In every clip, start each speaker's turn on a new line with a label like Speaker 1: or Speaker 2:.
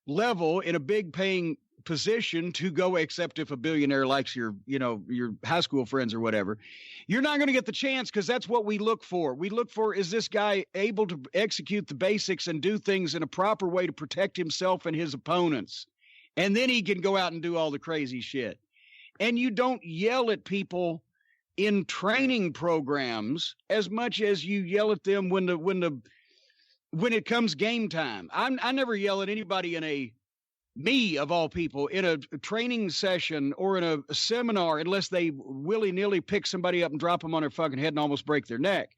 Speaker 1: level in a big paying position to go, except if a billionaire likes your high school friends or whatever, you're not going to get the chance, because that's what we look for. We look for, is this guy able to execute the basics and do things in a proper way to protect himself and his opponents? And then he can go out and do all the crazy shit. And you don't yell at people in training programs as much as you yell at them when it comes game time. I never yell at anybody me of all people, in a training session or in a seminar, unless they willy-nilly pick somebody up and drop them on their fucking head and almost break their neck.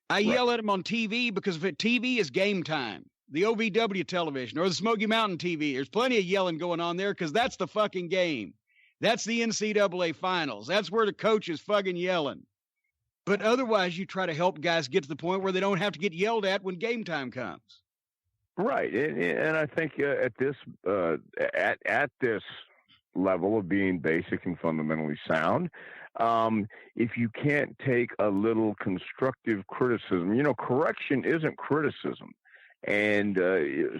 Speaker 1: I yell at them on TV, because if TV is game time, the OVW television or the Smoky Mountain TV, there's plenty of yelling going on there, because that's the fucking game. That's the NCAA finals. That's where the coach is fucking yelling. But otherwise, you try to help guys get to the point where they don't have to get yelled at when game time comes.
Speaker 2: Right. And I think at this level of being basic and fundamentally sound, if you can't take a little constructive criticism, correction isn't criticism. And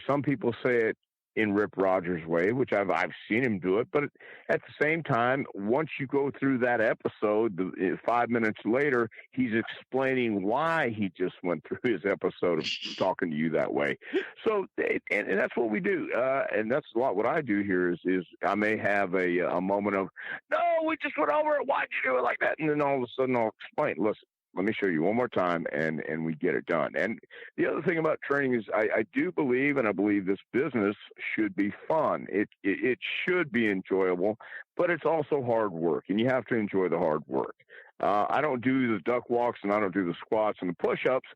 Speaker 2: some people say it in Rip Rogers' way, which I've seen him do it. But at the same time, once you go through that episode, 5 minutes later, he's explaining why he just went through his episode of talking to you that way. So, and that's what we do. And that's a lot what I do here is I may have a moment of, no, we just went over it. Why'd you do it like that? And then all of a sudden I'll explain, listen, let me show you one more time, and we get it done. And the other thing about training is I do believe, and I believe this business should be fun. It should be enjoyable, but it's also hard work, and you have to enjoy the hard work. I don't do the duck walks, and I don't do the squats and the push-ups,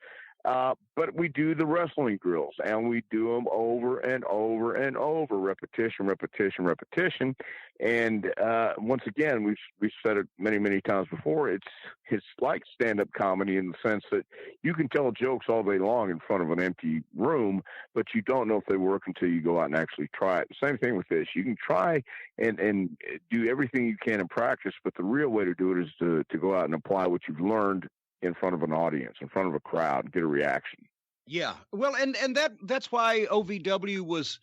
Speaker 2: but we do the wrestling drills, and we do them over and over and over, repetition. And once again, we've said it many, many times before. It's like stand-up comedy in the sense that you can tell jokes all day long in front of an empty room, but you don't know if they work until you go out and actually try it. Same thing with this. You can try and do everything you can in practice, but the real way to do it is to go out and apply what you've learned in front of an audience, in front of a crowd, and get a reaction.
Speaker 1: Yeah. Well, and that's why OVW was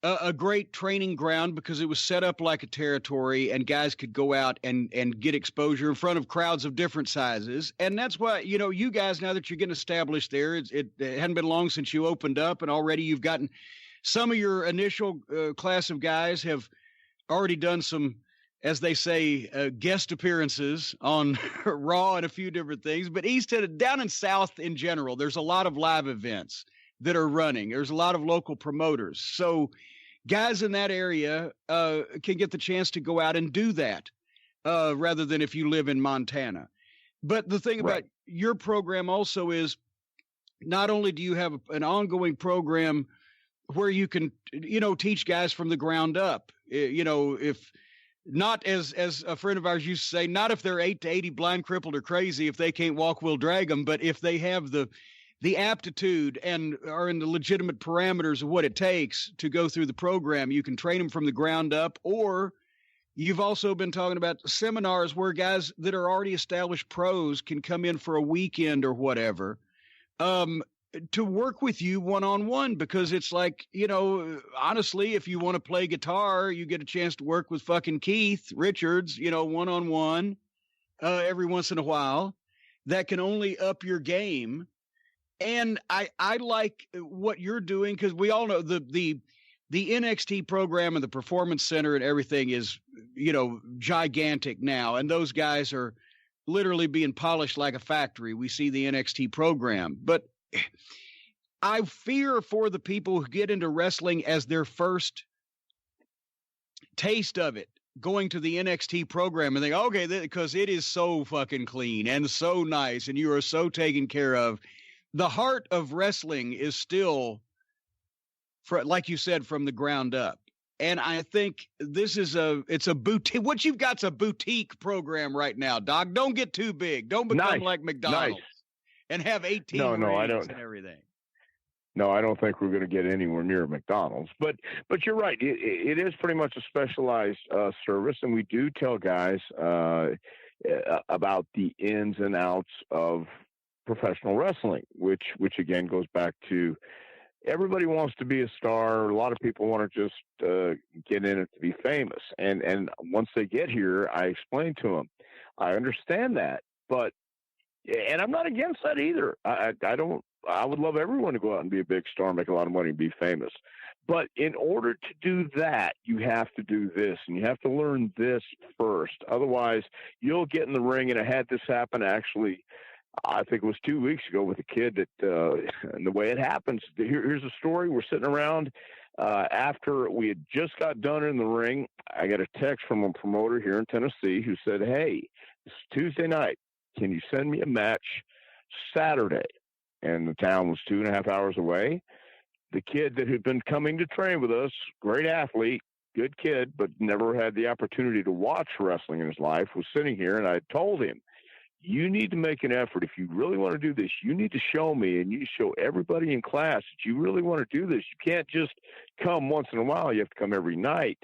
Speaker 1: a great training ground, because it was set up like a territory, and guys could go out and get exposure in front of crowds of different sizes. And that's why, you guys, now that you're getting established there, it hadn't been long since you opened up, and already you've gotten some of your initial class of guys have already done some, as they say, guest appearances on Raw and a few different things. But down in South in general, there's a lot of live events that are running. There's a lot of local promoters. So guys in that area can get the chance to go out and do that rather than if you live in Montana. But the thing about your program also is, not only do you have an ongoing program where you can, teach guys from the ground up, if not, as a friend of ours used to say, not if they're 8 to 80 blind, crippled, or crazy. If they can't walk, we'll drag them. But if they have the aptitude and are in the legitimate parameters of what it takes to go through the program, you can train them from the ground up. Or you've also been talking about seminars where guys that are already established pros can come in for a weekend or whatever, to work with you one-on-one, because it's like, honestly, if you want to play guitar, you get a chance to work with fucking Keith Richards, one-on-one, every once in a while. That can only up your game. And I like what you're doing, because we all know the NXT program and the Performance Center and everything is, gigantic now. And those guys are literally being polished like a factory. We see the NXT program, but I fear for the people who get into wrestling as their first taste of it, going to the NXT program and think, okay, because it is so fucking clean and so nice, and you are so taken care of. The heart of wrestling is still, like you said, from the ground up. And I think this is it's a boutique. What you've got's a boutique program right now, Doc. Don't get too big. Don't become like McDonald's and have 18 ratings and everything.
Speaker 2: No, I don't think we're going to get anywhere near McDonald's. But you're right. It is pretty much a specialized service, and we do tell guys about the ins and outs of professional wrestling, which again goes back to everybody wants to be a star. A lot of people want to just get in it to be famous. And once they get here, I explain to them, I understand that, but, and I'm not against that either. I would love everyone to go out and be a big star, make a lot of money, and be famous. But in order to do that, you have to do this, and you have to learn this first. Otherwise, you'll get in the ring, and I had this happen actually, I think it was 2 weeks ago, with a kid that, and the way it happens, here's a story. We're sitting around after we had just got done in the ring. I got a text from a promoter here in Tennessee who said, hey, it's Tuesday night. Can you send me a match Saturday? And the town was 2.5 hours away. The kid that had been coming to train with us, great athlete, good kid, but never had the opportunity to watch wrestling in his life, was sitting here, and I told him, you need to make an effort. If you really want to do this, you need to show me, and you show everybody in class that you really want to do this. You can't just come once in a while. You have to come every night.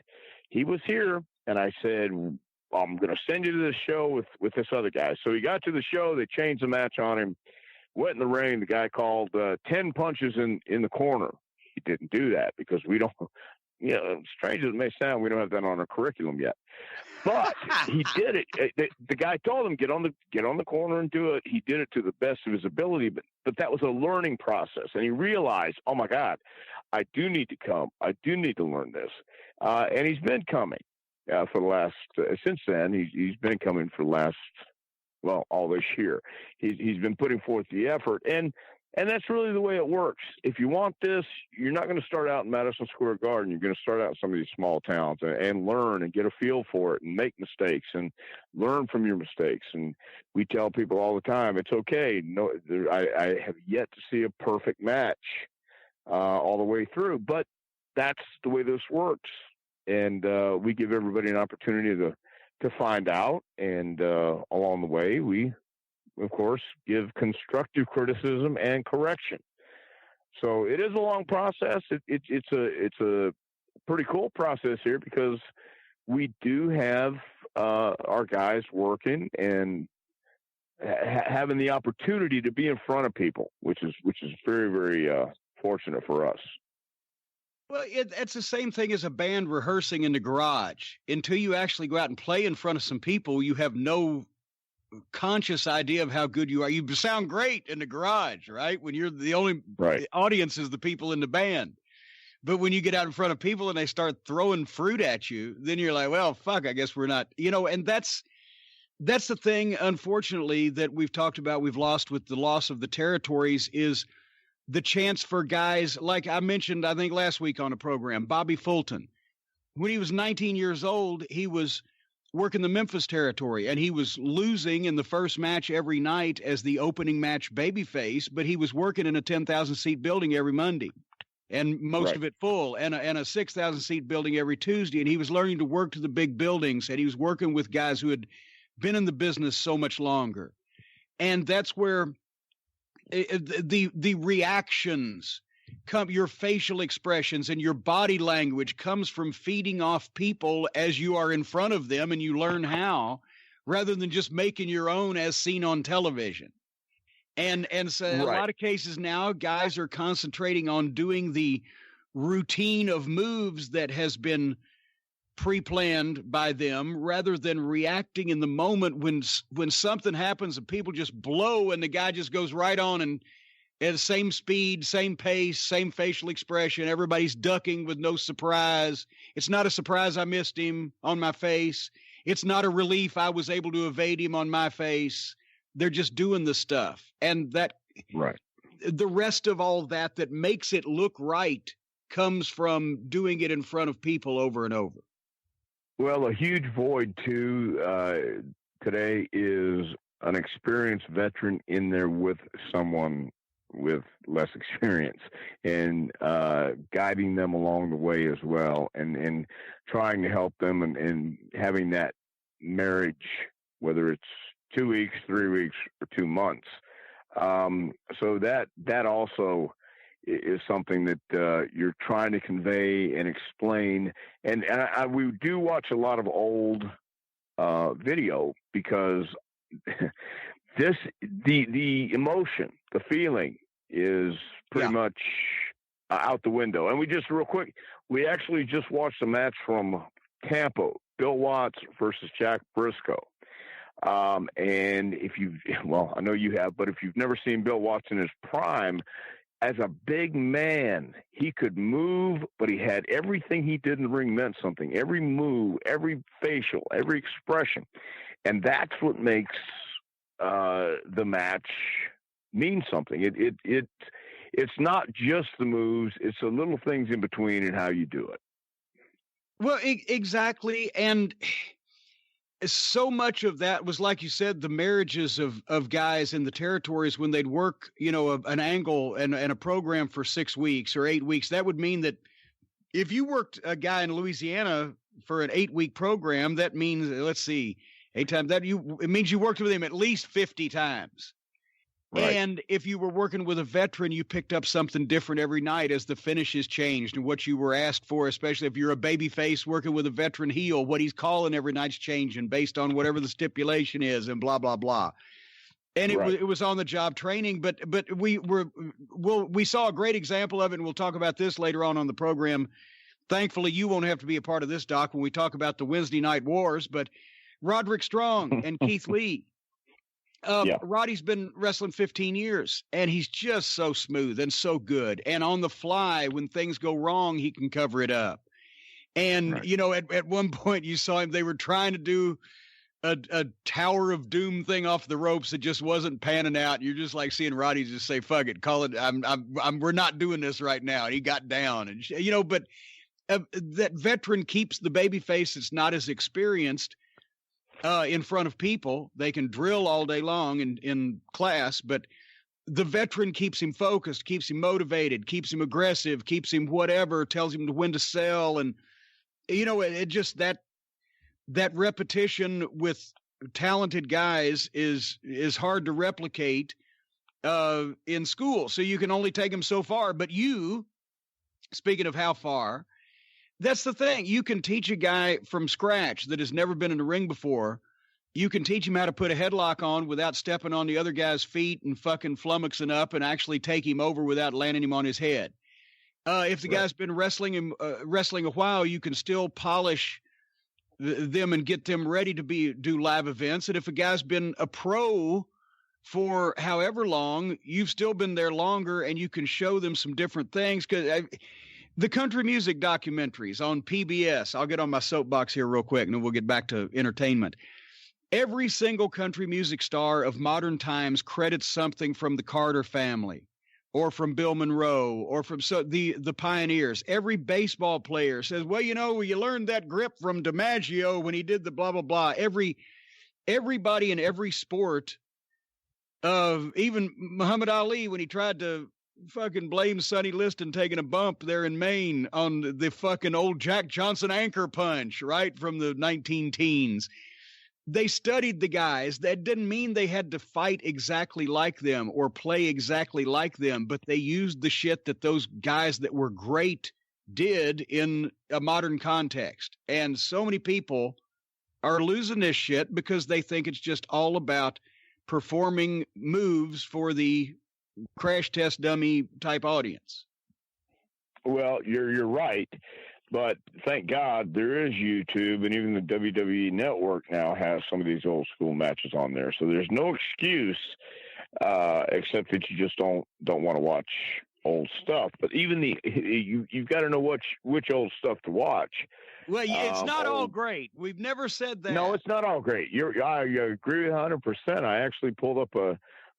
Speaker 2: He was here, and I said, I'm going to send you to this show with this other guy. So he got to the show. They changed the match on him. Went in the ring. The guy called 10 punches in the corner. He didn't do that because we don't, strange as it may sound, we don't have that on our curriculum yet. But he did it. The guy told him, get on the corner and do it. He did it to the best of his ability, but that was a learning process. And he realized, oh my God, I do need to come. I do need to learn this. And he's been coming for the last, since then, he's been coming for the last, all this year. He's been putting forth the effort, and that's really the way it works. If you want this, you're not going to start out in Madison Square Garden. You're going to start out in some of these small towns and learn and get a feel for it and make mistakes and learn from your mistakes. And we tell people all the time, it's okay. No, I have yet to see a perfect match all the way through, but that's the way this works. And we give everybody an opportunity to find out, and along the way, we, of course, give constructive criticism and correction. So it is a long process. It's a pretty cool process here because we do have our guys working and having the opportunity to be in front of people, which is very, very fortunate for us.
Speaker 1: Well, it's the same thing as a band rehearsing in the garage. Until you actually go out and play in front of some people, you have no conscious idea of how good you are. You sound great in the garage, right? When you're the only the audience is the people in the band. But when you get out in front of people and they start throwing fruit at you, then you're like, well, fuck, I guess we're not, and that's the thing, unfortunately, that we've talked about, we've lost with the loss of the territories, is the chance for guys like I mentioned, I think last week on a program, Bobby Fulton. When he was 19 years old, he was working the Memphis territory, and he was losing in the first match every night as the opening match babyface, but he was working in a 10,000 seat building every Monday, and most of it full, and a 6,000 seat building every Tuesday. And he was learning to work to the big buildings, and he was working with guys who had been in the business so much longer. And that's where the reactions come, your facial expressions and your body language comes from feeding off people as you are in front of them, and you learn how, rather than just making your own as seen on television. And so in a lot of cases now, guys are concentrating on doing the routine of moves that has been pre-planned by them, rather than reacting in the moment when something happens and people just blow and the guy just goes right on and at the same speed, same pace, same facial expression. Everybody's ducking with no surprise. It's not a surprise I missed him on my face. It's not a relief I was able to evade him on my face. They're just doing the stuff. And that the rest of all that makes it look right comes from doing it in front of people over and over.
Speaker 2: Well, a huge void, too, today is an experienced veteran in there with someone with less experience, and guiding them along the way as well, and trying to help them and having that marriage, whether it's 2 weeks, 3 weeks, or 2 months. So that also is something that you're trying to convey and explain. And we do watch a lot of old video, because the emotion, the feeling is pretty much out the window. And real quick, we actually just watched a match from Tampa, Bill Watts versus Jack Briscoe. And I know you have, but if you've never seen Bill Watts in his prime, as a big man, he could move, but he had everything he did in the ring meant something. Every move, every facial, every expression. And that's what makes the match mean something. It's not just the moves, it's the little things in between and how you do it.
Speaker 1: Well, exactly. And so much of that was, like you said, the marriages of guys in the territories when they'd work, an angle and a program for 6 weeks or 8 weeks. That would mean that if you worked a guy in Louisiana for an 8-week program, that means, let's see, 8 times that it means you worked with him at least 50 times. Right. And if you were working with a veteran, you picked up something different every night as the finishes changed and what you were asked for, especially if you're a baby face working with a veteran heel, what he's calling every night's changing based on whatever the stipulation is and blah, blah, blah. And it was on the job training, but we saw a great example of it. And we'll talk about this later on the program. Thankfully, you won't have to be a part of this, Doc, when we talk about the Wednesday Night Wars, but Roderick Strong and Keith Lee. Roddy's been wrestling 15 years, and he's just so smooth and so good. And on the fly, when things go wrong, he can cover it up. And, at one point you saw him, they were trying to do a Tower of Doom thing off the ropes that just wasn't panning out. You're just like seeing Roddy just say, fuck it, call it. We're not doing this right now. And he got down and, but that veteran keeps the baby face that's not as experienced in front of people. They can drill all day long in class, but the veteran keeps him focused, keeps him motivated, keeps him aggressive, keeps him whatever, tells him when to sell. And, it just that repetition with talented guys is hard to replicate in school. So you can only take them so far. But speaking of how far, that's the thing. You can teach a guy from scratch that has never been in a ring before. You can teach him how to put a headlock on without stepping on the other guy's feet and fucking flummoxing up and actually take him over without landing him on his head. If the guy's been wrestling a while, you can still polish them and get them ready to do live events. And if a guy's been a pro for however long, you've still been there longer, and you can show them some different things. Because the country music documentaries on PBS, I'll get on my soapbox here real quick, and then we'll get back to entertainment. Every single country music star of modern times credits something from the Carter family or from Bill Monroe or from the pioneers. Every baseball player says, well, you learned that grip from DiMaggio when he did the blah, blah, blah. Everybody in every sport, even Muhammad Ali, when he tried to fucking blame Sonny Liston taking a bump there in Maine on the fucking old Jack Johnson anchor punch, right, from the 19-teens. They studied the guys. That didn't mean they had to fight exactly like them or play exactly like them, but they used the shit that those guys that were great did in a modern context. And so many people are losing this shit because they think it's just all about performing moves for the crash test dummy type audience.
Speaker 2: Well, you're right. But thank God there is YouTube, and even the WWE Network now has some of these old school matches on there. So there's no excuse, except that you just don't want to watch old stuff. But even you've got to know which old stuff to watch.
Speaker 1: Well, it's not all great. We've never said that.
Speaker 2: No, it's not all great. I agree 100%. I actually pulled up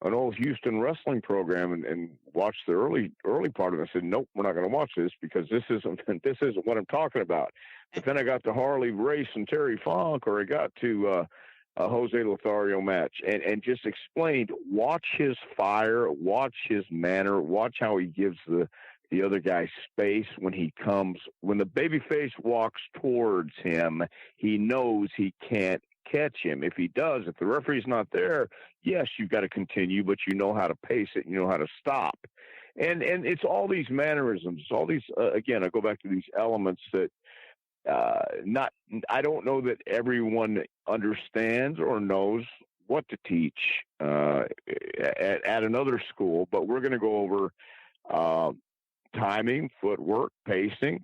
Speaker 2: an old Houston wrestling program and watched the early part of it. I said, nope, we're not going to watch this because this isn't what I'm talking about. But then I got to Harley Race and Terry Funk, or I got to a Jose Lothario match, and just explained, watch his fire, watch his manner, watch how he gives the other guy space when the babyface walks towards him, he knows he can't catch him. If he does, if the referee's not there, yes, you've got to continue, but you know how to pace it, you know how to stop. And it's all these mannerisms, all these, again, I go back to these elements that I don't know that everyone understands or knows what to teach at another school, but we're going to go over timing, footwork, pacing,